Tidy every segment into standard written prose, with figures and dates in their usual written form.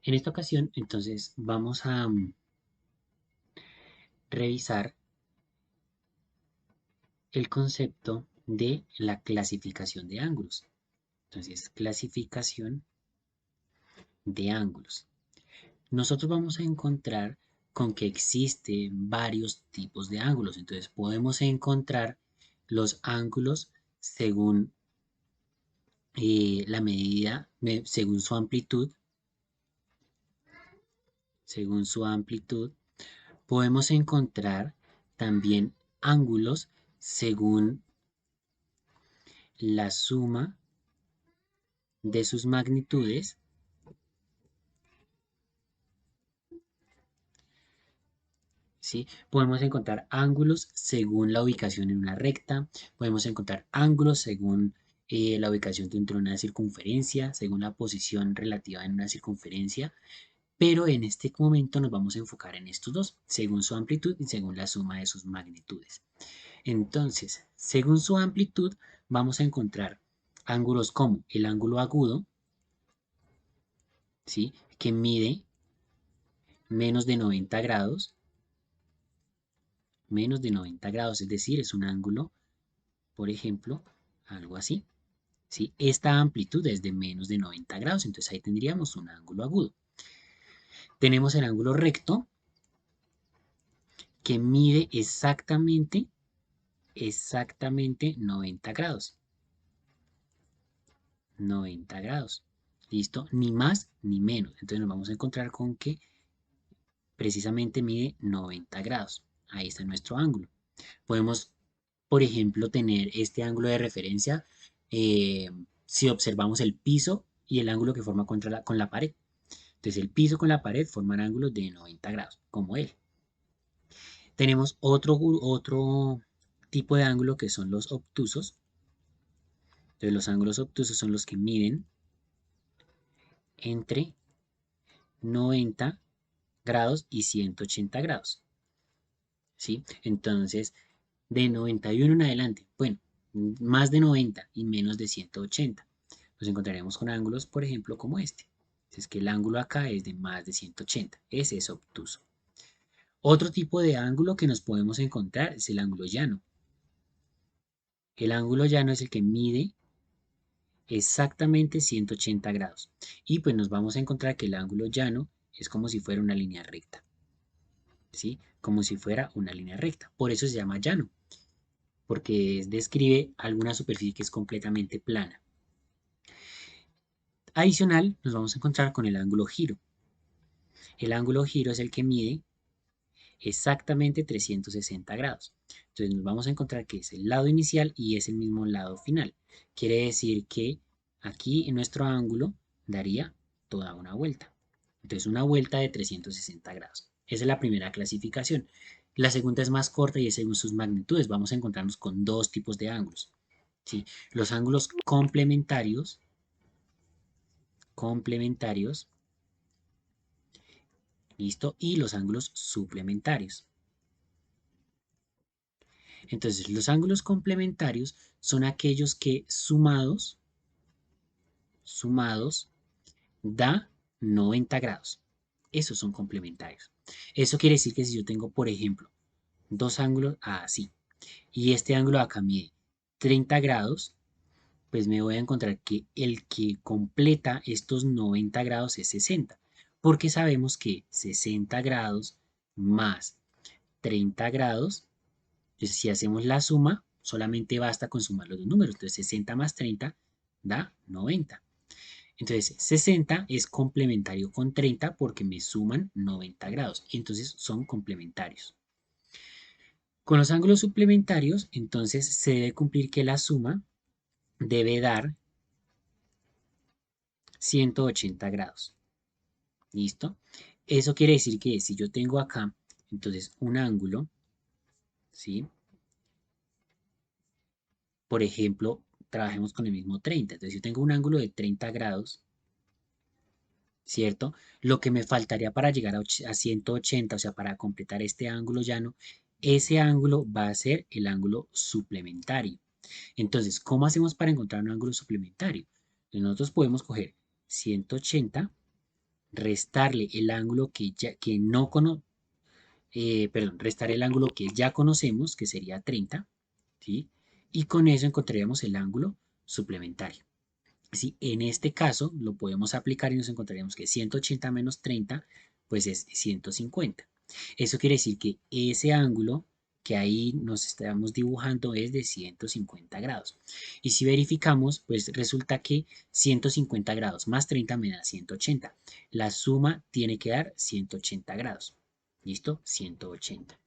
En esta ocasión, entonces, vamos a revisar el concepto de la clasificación de ángulos. Entonces, clasificación de ángulos. Nosotros vamos a encontrar con que existen varios tipos de ángulos. Entonces, podemos encontrar los ángulos según la medida, según su amplitud. Podemos encontrar también ángulos según la suma de sus magnitudes, ¿sí? Podemos encontrar ángulos según la ubicación en una recta, podemos encontrar ángulos según la ubicación dentro de una circunferencia, según la posición relativa en una circunferencia, pero en este momento nos vamos a enfocar en estos dos, según su amplitud y según la suma de sus magnitudes. Entonces, según su amplitud, vamos a encontrar ángulos como el ángulo agudo, ¿sí? Que mide menos de 90 grados, es decir, es un ángulo, por ejemplo, algo así, ¿sí? Esta amplitud es de menos de 90 grados, entonces ahí tendríamos un ángulo agudo. Tenemos el ángulo recto, que mide exactamente 90 grados. 90 grados. ¿Listo? Ni más ni menos. Entonces nos vamos a encontrar con que precisamente mide 90 grados. Ahí está nuestro ángulo. Podemos, por ejemplo, tener este ángulo de referencia eh, si observamos el piso y el ángulo que forma con la pared. Entonces el piso con la pared forman ángulos de 90 grados, como él. Tenemos otro tipo de ángulo que son los obtusos. Entonces los ángulos obtusos son los que miden entre 90 grados y 180 grados. ¿Sí? Entonces, de 91 en adelante, bueno, más de 90 y menos de 180. Nos encontraremos con ángulos, por ejemplo, como este. Es que el ángulo acá es de más de 180. Ese es obtuso. Otro tipo de ángulo que nos podemos encontrar es el ángulo llano. El ángulo llano es el que mide exactamente 180 grados. Y pues nos vamos a encontrar que el ángulo llano es como si fuera una línea recta. ¿Sí? Como si fuera una línea recta. Por eso se llama llano, porque describe alguna superficie que es completamente plana. Adicional, nos vamos a encontrar con el ángulo giro. El ángulo giro es el que mide exactamente 360 grados. Entonces nos vamos a encontrar que es el lado inicial y es el mismo lado final. Quiere decir que aquí en nuestro ángulo daría toda una vuelta. Entonces una vuelta de 360 grados. Esa es la primera clasificación. La segunda es más corta y es según sus magnitudes. Vamos a encontrarnos con dos tipos de ángulos. ¿Sí? Los ángulos complementarios, ¿listo? Y los ángulos suplementarios. Entonces, los ángulos complementarios son aquellos que sumados, da 90 grados. Esos son complementarios. Eso quiere decir que si yo tengo, por ejemplo, dos ángulos así, y este ángulo acá mide 30 grados, pues me voy a encontrar que el que completa estos 90 grados es 60, porque sabemos que 60 grados más 30 grados. Entonces, si hacemos la suma, solamente basta con sumar los dos números. Entonces, 60 más 30 da 90. Entonces, 60 es complementario con 30 porque me suman 90 grados. Y entonces son complementarios. Con los ángulos suplementarios, entonces se debe cumplir que la suma debe dar 180 grados. ¿Listo? Eso quiere decir que si yo tengo acá, entonces un ángulo, ¿sí? Por ejemplo, trabajemos con el mismo 30. Entonces, yo tengo un ángulo de 30 grados, ¿cierto? Lo que me faltaría para llegar a 180, o sea, para completar este ángulo llano, ese ángulo va a ser el ángulo suplementario. Entonces, ¿cómo hacemos para encontrar un ángulo suplementario? Pues nosotros podemos coger 180 restarle el ángulo que no cono, perdón, restar el ángulo que ya conocemos, que sería 30, ¿sí? Y con eso encontraríamos el ángulo suplementario. ¿Sí? En este caso lo podemos aplicar y nos encontraríamos que 180 menos 30 pues es 150. Eso quiere decir que ese ángulo que ahí nos estamos dibujando es de 150 grados. Y si verificamos, pues resulta que 150 grados más 30 me da 180. La suma tiene que dar 180 grados. ¿Listo? 180.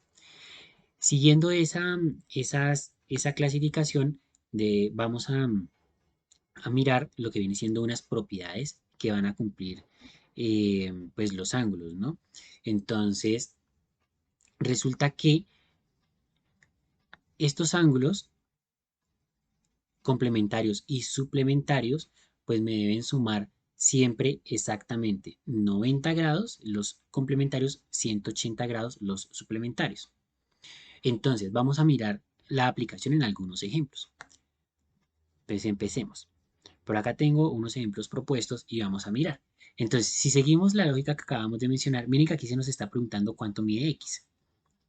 Siguiendo esa clasificación, vamos a mirar lo que viene siendo unas propiedades que van a cumplir pues los ángulos, ¿no? Entonces, resulta que estos ángulos complementarios y suplementarios pues me deben sumar siempre exactamente 90 grados los complementarios, 180 grados los suplementarios. Entonces, vamos a mirar la aplicación en algunos ejemplos. Entonces, empecemos. Por acá tengo unos ejemplos propuestos y vamos a mirar. Entonces, si seguimos la lógica que acabamos de mencionar, miren que aquí se nos está preguntando cuánto mide x,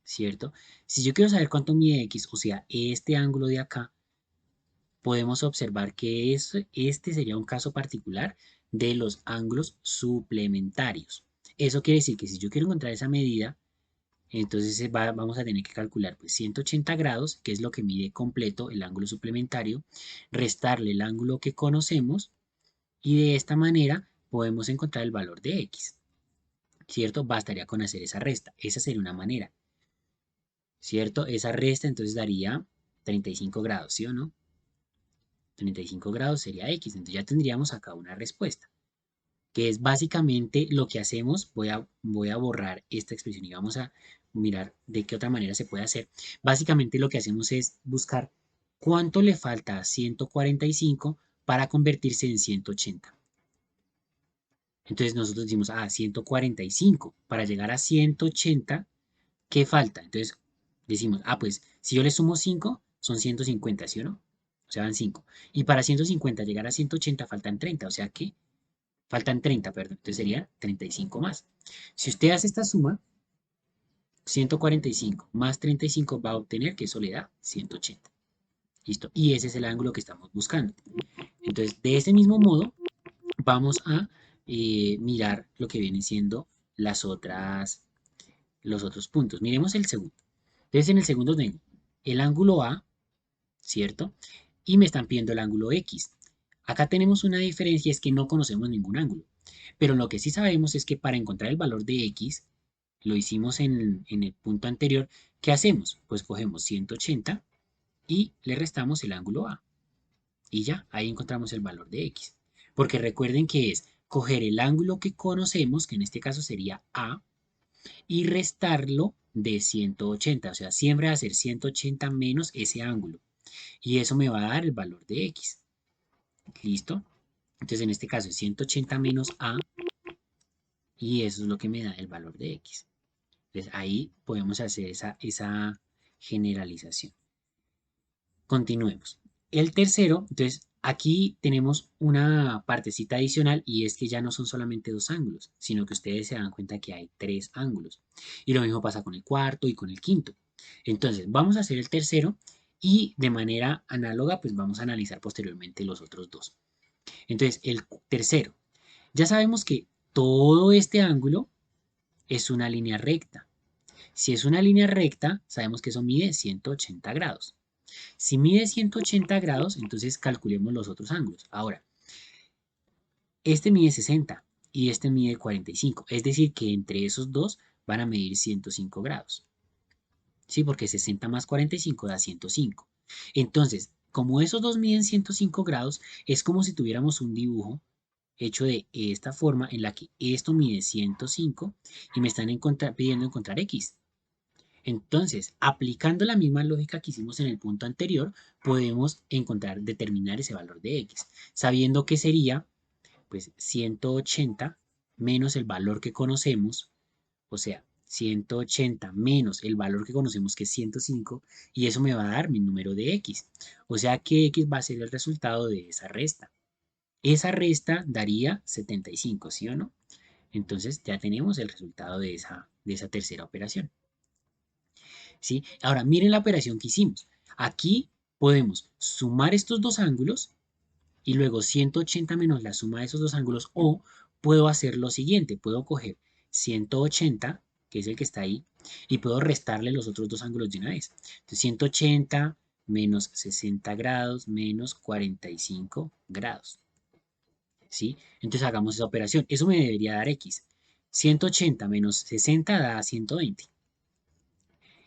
¿cierto? Si yo quiero saber cuánto mide x, o sea, este ángulo de acá, podemos observar que este sería un caso particular de los ángulos suplementarios. Eso quiere decir que si yo quiero encontrar esa medida, entonces vamos a tener que calcular pues 180 grados, que es lo que mide completo el ángulo suplementario, restarle el ángulo que conocemos y de esta manera podemos encontrar el valor de x, ¿cierto? Bastaría con hacer esa resta. Esa sería una manera, ¿cierto? Esa resta entonces daría 35 grados, ¿sí o no? 35 grados sería x, entonces ya tendríamos acá una respuesta, que es básicamente lo que hacemos. Voy a borrar esta expresión y vamos a mirar de qué otra manera se puede hacer. Básicamente lo que hacemos es buscar cuánto le falta a 145 para convertirse en 180. Entonces nosotros decimos, 145. Para llegar a 180, ¿qué falta? Entonces decimos, pues si yo le sumo 5, son 150, ¿sí o no? O sea, van 5. Y para 150 llegar a 180 faltan 30, o sea que faltan 30, perdón. Entonces sería 35 más. Si usted hace esta suma, 145 más 35 va a obtener que eso le da 180. ¿Listo? Y ese es el ángulo que estamos buscando. Entonces, de ese mismo modo, vamos a mirar lo que vienen siendo los otros puntos. Miremos el segundo. Entonces, en el segundo tengo el ángulo A, ¿cierto? Y me están pidiendo el ángulo X. Acá tenemos una diferencia, es que no conocemos ningún ángulo. Pero lo que sí sabemos es que para encontrar el valor de X, lo hicimos en el punto anterior, ¿qué hacemos? Pues cogemos 180 y le restamos el ángulo A. Y ya, ahí encontramos el valor de X. Porque recuerden que es coger el ángulo que conocemos, que en este caso sería A, y restarlo de 180. O sea, siempre va a ser 180 menos ese ángulo. Y eso me va a dar el valor de X. ¿Listo? Entonces, en este caso es 180 menos A, y eso es lo que me da el valor de X. Entonces, ahí podemos hacer esa generalización. Continuemos. El tercero, entonces, aquí tenemos una partecita adicional y es que ya no son solamente dos ángulos, sino que ustedes se dan cuenta que hay tres ángulos. Y lo mismo pasa con el cuarto y con el quinto. Entonces, vamos a hacer el tercero y de manera análoga, pues vamos a analizar posteriormente los otros dos. Entonces, el tercero. Ya sabemos que todo este ángulo es una línea recta. Si es una línea recta, sabemos que eso mide 180 grados. Si mide 180 grados, entonces calculemos los otros ángulos. Ahora, este mide 60 y este mide 45. Es decir, que entre esos dos van a medir 105 grados. ¿Sí? Porque 60 más 45 da 105. Entonces, como esos dos miden 105 grados, es como si tuviéramos un dibujo hecho de esta forma en la que esto mide 105 y me están pidiendo encontrar X. Entonces, aplicando la misma lógica que hicimos en el punto anterior, podemos determinar ese valor de X, sabiendo que sería pues 180 menos el valor que conocemos, o sea, 180 menos el valor que conocemos que es 105, y eso me va a dar mi número de X. O sea que X va a ser el resultado de esa resta. Esa resta daría 75, ¿sí o no? Entonces ya tenemos el resultado de esa tercera operación. ¿Sí? Ahora miren la operación que hicimos. Aquí podemos sumar estos dos ángulos y luego 180 menos la suma de esos dos ángulos, o puedo hacer lo siguiente, puedo coger 180, que es el que está ahí, y puedo restarle los otros dos ángulos de una vez. Entonces 180 menos 60 grados menos 45 grados. ¿Sí? Entonces hagamos esa operación. Eso me debería dar X. 180 menos 60 da 120.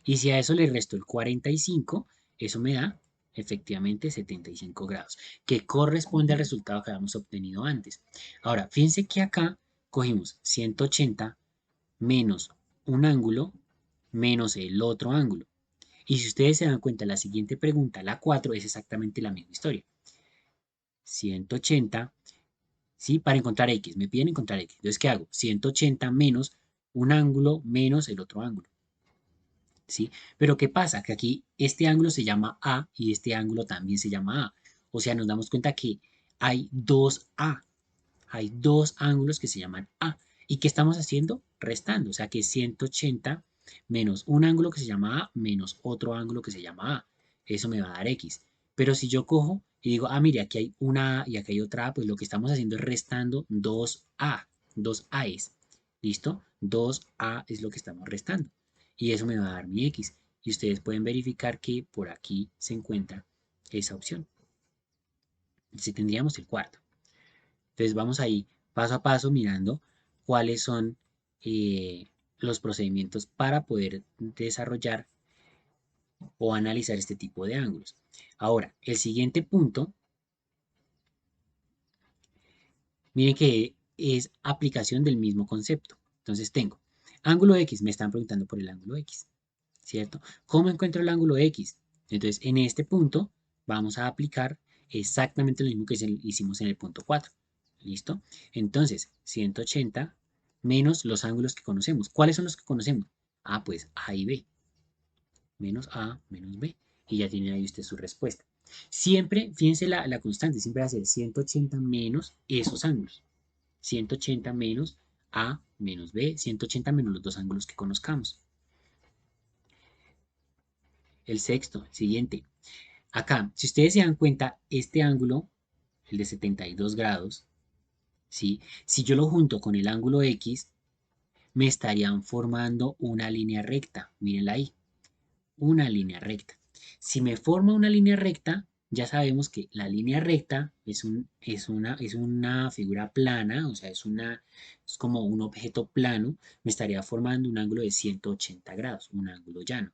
Y si a eso le resto el 45, eso me da efectivamente 75 grados, que corresponde al resultado que habíamos obtenido antes. Ahora, fíjense que acá cogimos 180 menos un ángulo menos el otro ángulo. Y si ustedes se dan cuenta, la siguiente pregunta, la 4, es exactamente la misma historia. 180, ¿sí? Para encontrar X, me piden encontrar X. Entonces, ¿qué hago? 180 menos un ángulo menos el otro ángulo. ¿Sí? Pero ¿qué pasa? Que aquí este ángulo se llama A y este ángulo también se llama A. O sea, nos damos cuenta que hay dos A. Hay dos ángulos que se llaman A. ¿Y qué estamos haciendo? Restando. O sea que 180 menos un ángulo que se llama A menos otro ángulo que se llama A. Eso me va a dar X. Pero si yo cojo y digo, ah, mire, aquí hay una A y aquí hay otra A, pues lo que estamos haciendo es restando 2A. 2A es. ¿Listo? 2A es lo que estamos restando. Y eso me va a dar mi X. Y ustedes pueden verificar que por aquí se encuentra esa opción. Entonces tendríamos el cuarto. Entonces vamos ahí paso a paso mirando cuáles son los procedimientos para poder desarrollar o analizar este tipo de ángulos. Ahora, el siguiente punto, miren que es aplicación del mismo concepto. Entonces tengo ángulo X, me están preguntando por el ángulo X, ¿cierto? ¿Cómo encuentro el ángulo X? Entonces en este punto vamos a aplicar exactamente lo mismo que hicimos en el punto 4. ¿Listo? Entonces, 180 menos los ángulos que conocemos. ¿Cuáles son los que conocemos? Ah, pues A y B. Menos A menos B. Y ya tiene ahí usted su respuesta. Siempre, fíjense la constante, siempre va a ser 180 menos esos ángulos. 180 menos A menos B, 180 menos los dos ángulos que conozcamos. El sexto, el siguiente. Acá, si ustedes se dan cuenta, este ángulo, el de 72 grados, ¿sí? Si yo lo junto con el ángulo X, me estarían formando una línea recta. Mírenla ahí, una línea recta. Si me forma una línea recta, ya sabemos que la línea recta es una figura plana, o sea, es como un objeto plano, me estaría formando un ángulo de 180 grados, un ángulo llano.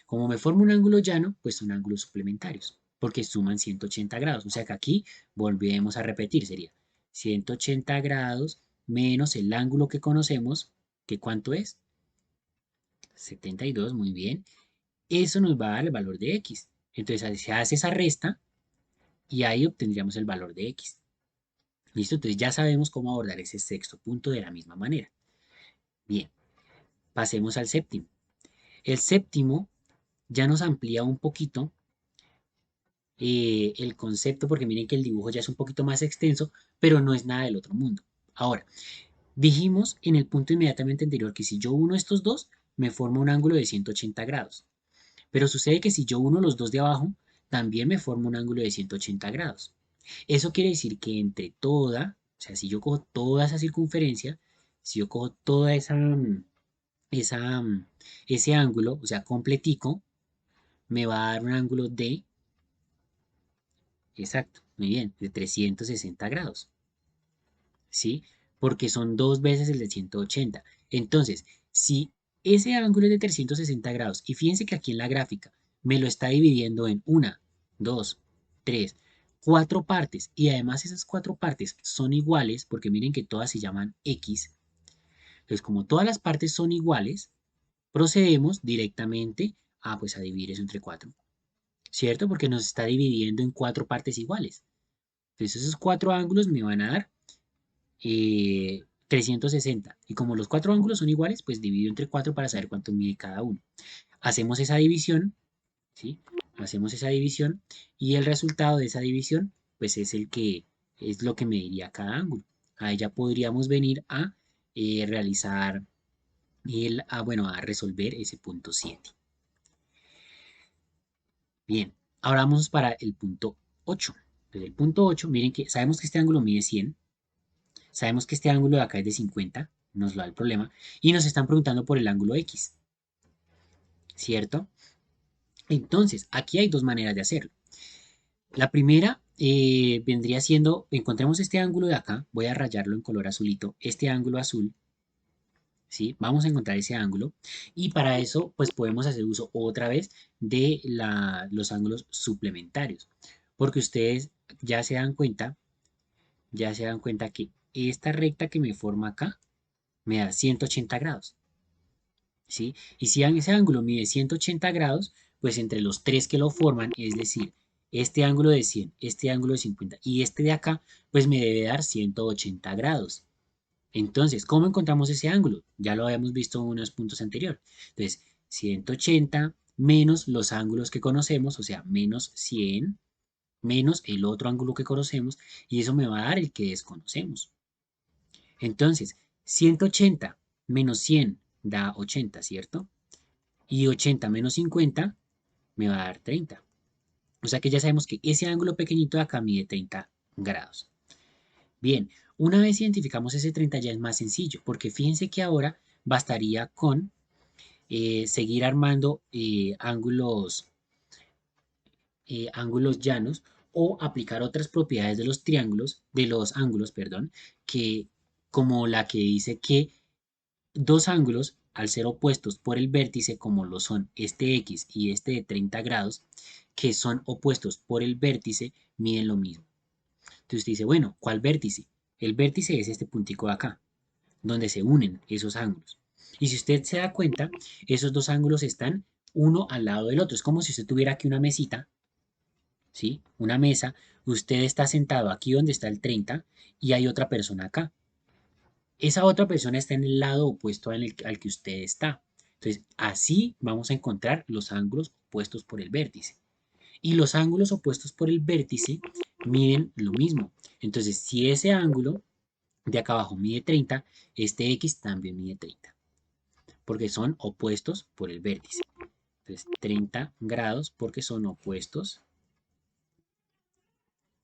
Como me forma un ángulo llano, pues son ángulos suplementarios, porque suman 180 grados. O sea que aquí volvemos a repetir, sería 180 grados menos el ángulo que conocemos, que ¿cuánto es? 72, muy bien. Eso nos va a dar el valor de X. Entonces se hace esa resta y ahí obtendríamos el valor de X. ¿Listo? Entonces ya sabemos cómo abordar ese sexto punto de la misma manera. Bien, pasemos al séptimo. El séptimo ya nos amplía un poquito el concepto, porque miren que el dibujo ya es un poquito más extenso, pero no es nada del otro mundo. Ahora, dijimos en el punto inmediatamente anterior que si yo uno estos dos, me forma un ángulo de 180 grados. Pero sucede que si yo uno los dos de abajo, también me forma un ángulo de 180 grados. Eso quiere decir que entre toda, o sea, si yo cojo toda esa circunferencia, si yo cojo toda esa, ese ángulo, o sea, completico, me va a dar un ángulo de, exacto, muy bien, de 360 grados. ¿Sí? Porque son dos veces el de 180. Entonces, si ese ángulo es de 360 grados, y fíjense que aquí en la gráfica me lo está dividiendo en una, dos, tres, cuatro partes, y además esas cuatro partes son iguales, porque miren que todas se llaman X. Entonces, como todas las partes son iguales, procedemos directamente a, pues, a dividir eso entre cuatro, ¿cierto? Porque nos está dividiendo en cuatro partes iguales. Entonces, esos cuatro ángulos me van a dar 360. Y como los cuatro ángulos son iguales, pues divido entre 4 para saber cuánto mide cada uno. Hacemos esa división, ¿sí? Hacemos esa división y el resultado de esa división, pues es lo que me diría cada ángulo. Ahí ya podríamos venir a realizar bueno, a resolver ese punto 7. Bien, ahora vamos para el punto 8. Entonces, el punto 8, miren que sabemos que este ángulo mide 100, sabemos que este ángulo de acá es de 50, nos lo da el problema, y nos están preguntando por el ángulo X, ¿cierto? Entonces, aquí hay dos maneras de hacerlo. La primera vendría siendo, encontremos este ángulo de acá, voy a rayarlo en color azulito, este ángulo azul, ¿sí? Vamos a encontrar ese ángulo y para eso pues podemos hacer uso otra vez de los ángulos suplementarios, porque ustedes ya se dan cuenta, ya se dan cuenta que esta recta que me forma acá me da 180 grados, ¿sí? Y si ese ángulo mide 180 grados, pues entre los tres que lo forman, es decir, este ángulo de 100, este ángulo de 50 y este de acá, pues me debe dar 180 grados. Entonces, ¿cómo encontramos ese ángulo? Ya lo habíamos visto en unos puntos anteriores. Entonces, 180 menos los ángulos que conocemos, o sea, menos 100, menos el otro ángulo que conocemos, y eso me va a dar el que desconocemos. Entonces, 180 menos 100 da 80, ¿cierto? Y 80 menos 50 me va a dar 30. O sea que ya sabemos que ese ángulo pequeñito de acá mide 30 grados. Bien, una vez identificamos ese 30 ya es más sencillo, porque fíjense que ahora bastaría con seguir armando ángulos llanos o aplicar otras propiedades de los triángulos, de los ángulos, perdón, que como la que dice que dos ángulos, al ser opuestos por el vértice, como lo son este X y este de 30 grados, que son opuestos por el vértice, miden lo mismo. Entonces usted dice, bueno, ¿cuál vértice? El vértice es este puntico de acá, donde se unen esos ángulos. Y si usted se da cuenta, esos dos ángulos están uno al lado del otro. Es como si usted tuviera aquí una mesita, ¿sí? Una mesa. Usted está sentado aquí donde está el 30 y hay otra persona acá. Esa otra persona está en el lado opuesto al que usted está. Entonces, así vamos a encontrar los ángulos opuestos por el vértice. Y los ángulos opuestos por el vértice miden lo mismo. Entonces, si ese ángulo de acá abajo mide 30, este X también mide 30, porque son opuestos por el vértice. Entonces, 30 grados porque son opuestos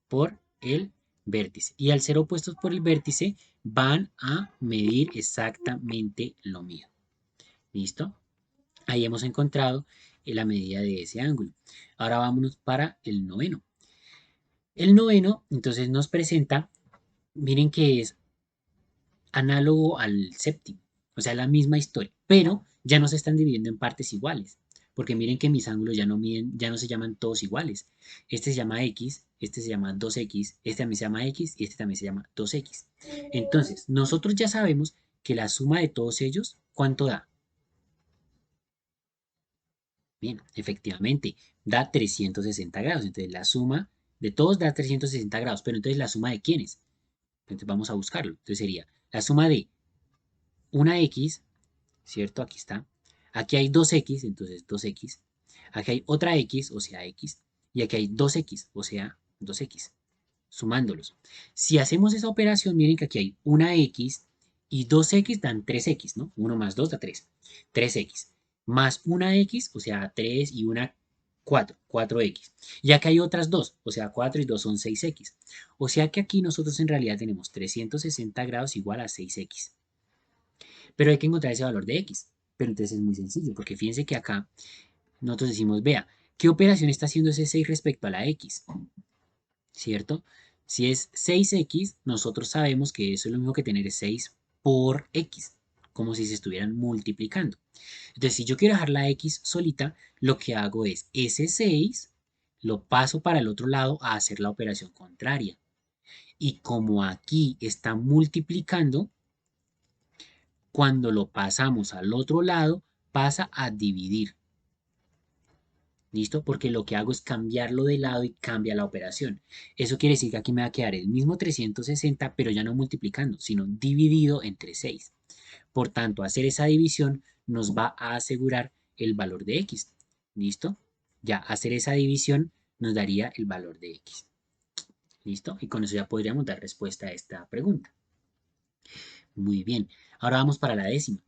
por el vértice. Y al ser opuestos por el vértice, van a medir exactamente lo mismo. ¿Listo? Ahí hemos encontrado la medida de ese ángulo. Ahora vámonos para el noveno. El noveno, entonces, nos presenta, miren que es análogo al séptimo, o sea, la misma historia, pero ya no se están dividiendo en partes iguales, porque miren que mis ángulos ya no miden, ya no se llaman todos iguales. Este se llama X, este se llama 2X, este también se llama X y este también se llama 2X. Entonces, nosotros ya sabemos que la suma de todos ellos, ¿cuánto da? Bien, efectivamente, da 360 grados. Entonces, la suma de todos da 360 grados, pero entonces la suma de quiénes. Entonces, vamos a buscarlo. Entonces, sería la suma de una X, ¿cierto? Aquí está. Aquí hay 2X, entonces 2X. Aquí hay otra X, o sea X. Y aquí hay 2X, o sea 2X. Sumándolos. Si hacemos esa operación, miren que aquí hay una X y 2X dan 3X, ¿no? 1 más 2 da 3. 3X. Más una X, o sea 3 y una 4, 4X. Y acá hay otras 2, o sea 4 y 2 son 6X. O sea que aquí nosotros en realidad tenemos 360 grados igual a 6X. Pero hay que encontrar ese valor de X. Pero entonces es muy sencillo, porque fíjense que acá nosotros decimos, vea, ¿qué operación está haciendo ese 6 respecto a la X? ¿Cierto? Si es 6X, nosotros sabemos que eso es lo mismo que tener 6 por X, como si se estuvieran multiplicando. Entonces, si yo quiero dejar la X solita, lo que hago es ese 6 lo paso para el otro lado a hacer la operación contraria. Y como aquí está multiplicando, cuando lo pasamos al otro lado, pasa a dividir. ¿Listo? Porque lo que hago es cambiarlo de lado y cambia la operación. Eso quiere decir que aquí me va a quedar el mismo 360, pero ya no multiplicando, sino dividido entre 6. Por tanto, hacer esa división nos va a asegurar el valor de X. ¿Listo? Ya hacer esa división nos daría el valor de X. ¿Listo? Y con eso ya podríamos dar respuesta a esta pregunta. Muy bien. Ahora vamos para la décima.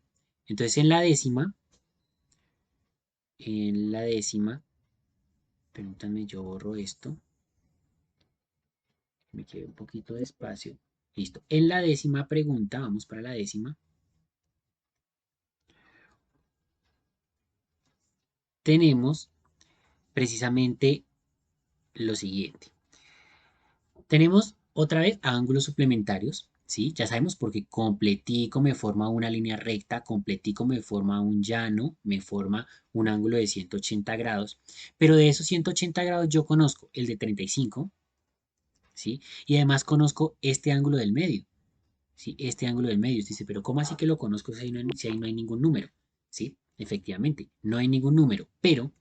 Entonces en la décima, permítanme, yo borro esto, me quedé un poquito de espacio. Listo. En la décima pregunta, vamos para la décima, tenemos precisamente lo siguiente. Tenemos otra vez ángulos suplementarios, ¿sí? Ya sabemos porque completico me forma una línea recta, completico me forma un llano, me forma un ángulo de 180 grados, pero de esos 180 grados yo conozco el de 35, ¿sí? Y además conozco este ángulo del medio, ¿sí? Este ángulo del medio. Dice, pero ¿cómo así que lo conozco si ahí no hay ningún número? ¿Sí? Efectivamente, no hay ningún número, pero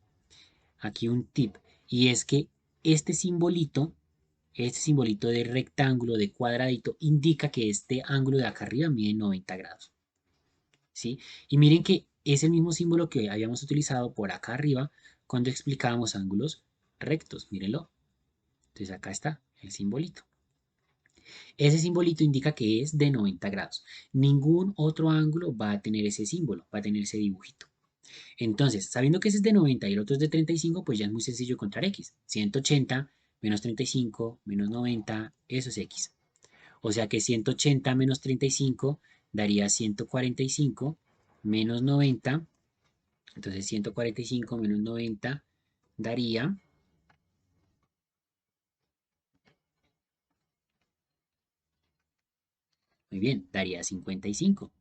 aquí un tip, y es que este simbolito este simbolito de rectángulo, de cuadradito, indica que este ángulo de acá arriba mide 90 grados. ¿Sí? Y miren que es el mismo símbolo que habíamos utilizado por acá arriba cuando explicábamos ángulos rectos. Mírenlo. Entonces acá está el simbolito. Ese simbolito indica que es de 90 grados. Ningún otro ángulo va a tener ese símbolo, va a tener ese dibujito. Entonces, sabiendo que ese es de 90 y el otro es de 35, pues ya es muy sencillo encontrar x. 180 menos 35 menos 90, eso es x. O sea que 180 menos 35 daría 145 menos 90. Entonces 145 menos 90 daría, muy bien, daría 55.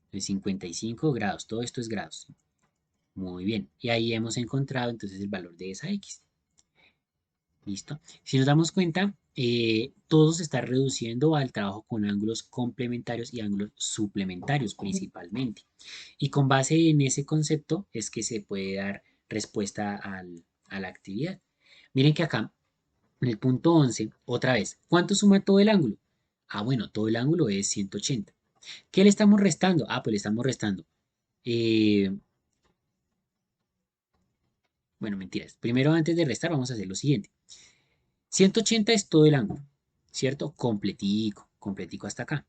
Entonces 55 grados, todo esto es grados. Muy bien, y ahí hemos encontrado entonces el valor de esa x. ¿Listo? Si nos damos cuenta, todo se está reduciendo al trabajo con ángulos complementarios y ángulos suplementarios principalmente. Y con base en ese concepto es que se puede dar respuesta a la actividad. Miren que acá, en el punto 11, otra vez, ¿cuánto suma todo el ángulo? Ah, bueno, todo el ángulo es 180. ¿Qué le estamos restando? Ah, pues le estamos restando. eh, bueno, mentiras. Primero, antes de restar, vamos a hacer lo siguiente. 180 es todo el ángulo, ¿cierto? Completico, completico hasta acá.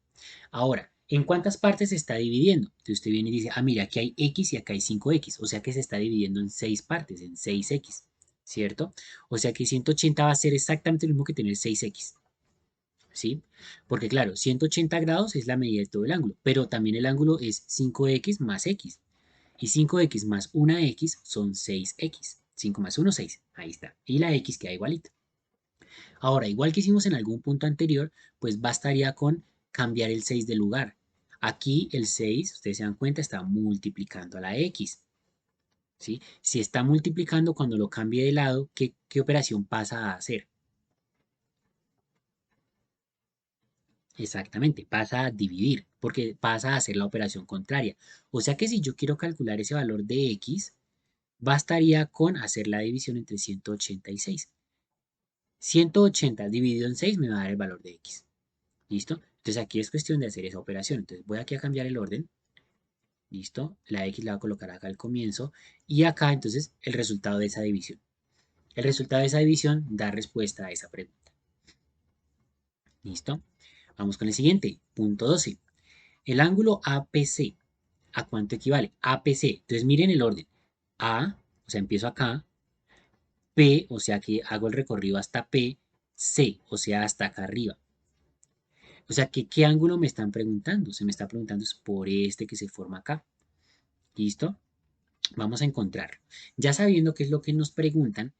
Ahora, ¿en cuántas partes se está dividiendo? Entonces usted viene y dice, ah, mira, aquí hay x y acá hay 5x, o sea que se está dividiendo en 6 partes, en 6x, ¿cierto? O sea que 180 va a ser exactamente lo mismo que tener 6x, ¿sí? Porque claro, 180 grados es la medida de todo el ángulo, pero también el ángulo es 5x más x, y 5x más una x son 6x. 5 más 1, 6. Ahí está. Y la x queda igualita. Ahora, igual que hicimos en algún punto anterior, pues bastaría con cambiar el 6 de lugar. Aquí el 6, ustedes se dan cuenta, está multiplicando a la x. ¿Sí? Si está multiplicando, cuando lo cambie de lado, ¿qué operación pasa a hacer? Exactamente, pasa a dividir, porque pasa a hacer la operación contraria. O sea que si yo quiero calcular ese valor de x, bastaría con hacer la división entre 186. 180 dividido en 6 me va a dar el valor de x. ¿Listo? Entonces aquí es cuestión de hacer esa operación. Entonces voy aquí a cambiar el orden. ¿Listo? La X la voy a colocar acá al comienzo. Y acá entonces el resultado de esa división. El resultado de esa división da respuesta a esa pregunta. ¿Listo? Vamos con el siguiente. Punto 12. El ángulo APC. ¿A cuánto equivale? APC. Entonces miren el orden. A, o sea, empiezo acá. P, o sea que hago el recorrido hasta P. C, o sea, hasta acá arriba. O sea, que ¿qué ángulo me están preguntando? Se me está preguntando es por este que se forma acá. ¿Listo? Vamos a encontrarlo. Ya sabiendo qué es lo que nos preguntan,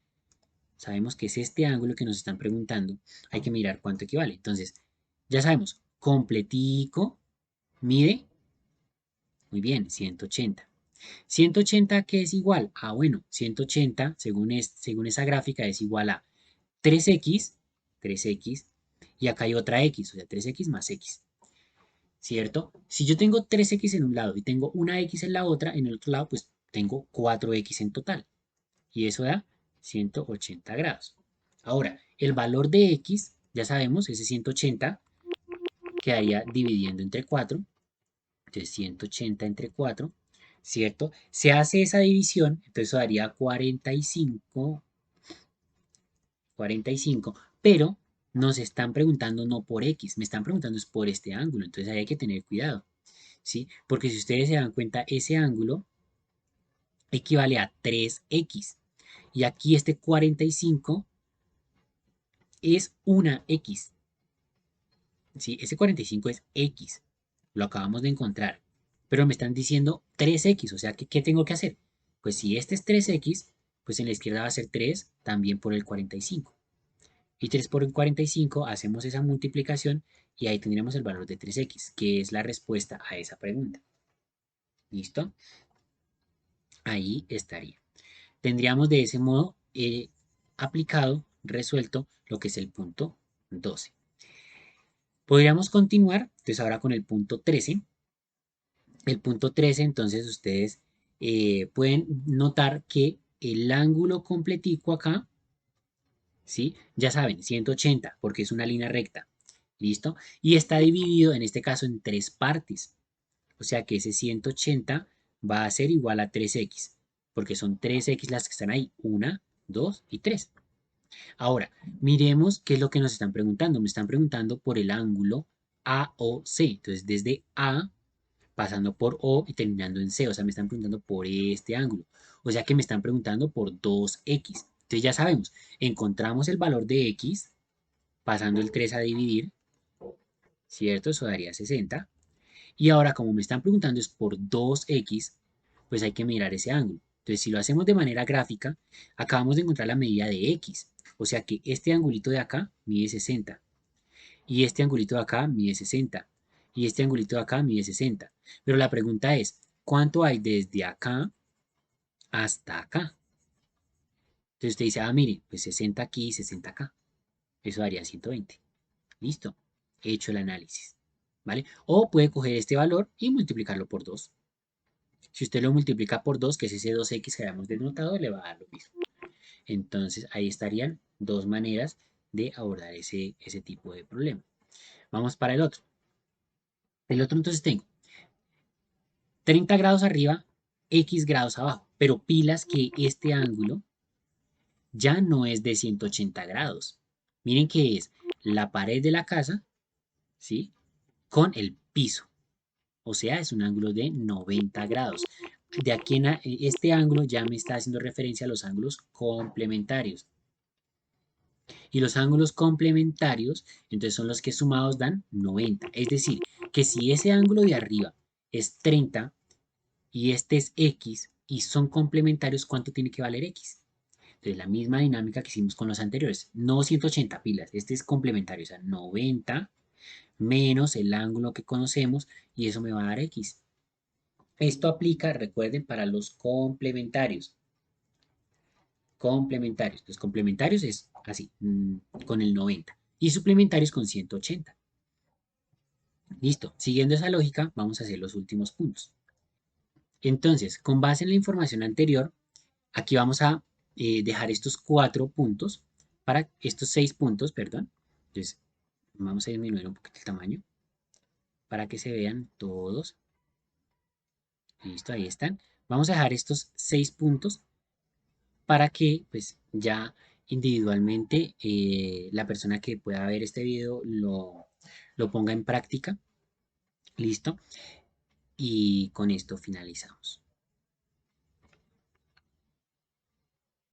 sabemos que es este ángulo que nos están preguntando. Hay que mirar cuánto equivale. Entonces, ya sabemos, completico mide, muy bien, 180. 180, ¿qué es igual? Ah, bueno, 180, según esa gráfica, es igual a 3x, 3x, y acá hay otra x, o sea, 3x más x. ¿Cierto? Si yo tengo 3x en un lado y tengo una x en la otra, en el otro lado, pues tengo 4x en total. Y eso da 180 grados. Ahora, el valor de x, ya sabemos, ese 180 quedaría dividiendo entre 4. Entonces 180 entre 4, ¿cierto? Se hace esa división, entonces eso daría 45, 45, pero nos están preguntando no por x, me están preguntando es por este ángulo, entonces ahí hay que tener cuidado. ¿sí? Porque si ustedes se dan cuenta, ese ángulo equivale a 3x. Y aquí este 45 es una x, ¿sí? Ese 45 es x, lo acabamos de encontrar. Pero me están diciendo 3x, o sea, ¿qué tengo que hacer? Pues si este es 3x, pues en la izquierda va a ser 3 también por el 45. Y 3 por el 45 hacemos esa multiplicación y ahí tendríamos el valor de 3x, que es la respuesta a esa pregunta. ¿Listo? Ahí estaría. Tendríamos de ese modo aplicado, resuelto lo que es el punto 12. Podríamos continuar, entonces ahora con el punto 13. El punto 13, entonces ustedes pueden notar que el ángulo completico acá, ¿sí? Ya saben, 180, porque es una línea recta, ¿listo? Y está dividido, en este caso, en tres partes. O sea que ese 180 va a ser igual a 3x, porque son 3x las que están ahí, 1, 2 y 3. Ahora, miremos qué es lo que nos están preguntando. Me están preguntando por el ángulo AOC. Entonces, desde A, pasando por O y terminando en C. O sea, me están preguntando por este ángulo. O sea que me están preguntando por 2x. Entonces, ya sabemos, encontramos el valor de x, pasando el 3 a dividir, ¿cierto? Eso daría 60. Y ahora, como me están preguntando es por 2x, pues hay que mirar ese ángulo. Entonces, si lo hacemos de manera gráfica, acabamos de encontrar la medida de x. O sea que este angulito de acá mide 60. Y este angulito de acá mide 60. Y este angulito de acá mide 60. Pero la pregunta es, ¿cuánto hay desde acá hasta acá? Entonces usted dice, mire, pues 60 aquí y 60 acá. Eso daría 120. Listo. He hecho el análisis. ¿Vale? O puede coger este valor y multiplicarlo por 2. Si usted lo multiplica por 2, que es ese 2x que habíamos denotado, le va a dar lo mismo. Entonces, ahí estarían dos maneras de abordar ese tipo de problema. Vamos para el otro. El otro entonces tengo 30 grados arriba, x grados abajo. Pero pilas que este ángulo ya no es de 180 grados. Miren que es la pared de la casa, ¿sí? Con el piso. O sea, es un ángulo de 90 grados. De aquí en este ángulo ya me está haciendo referencia a los ángulos complementarios. Y los ángulos complementarios, entonces son los que sumados dan 90. Es decir, que si ese ángulo de arriba es 30 y este es x y son complementarios, ¿cuánto tiene que valer x? Entonces la misma dinámica que hicimos con los anteriores. No 180 pilas, este es complementario, o sea, 90 menos el ángulo que conocemos y eso me va a dar x. Esto aplica, recuerden, para los complementarios. Complementarios. Los complementarios es así, con el 90. Y suplementarios con 180. Listo. Siguiendo esa lógica, vamos a hacer los últimos puntos. Entonces, con base en la información anterior, aquí vamos a dejar estos 4 puntos, para estos 6 puntos, perdón. Entonces, vamos a disminuir un poquito el tamaño para que se vean todos. Listo, ahí están. Vamos a dejar estos 6 puntos para que pues ya individualmente la persona que pueda ver este video lo ponga en práctica. Listo. Y con esto finalizamos.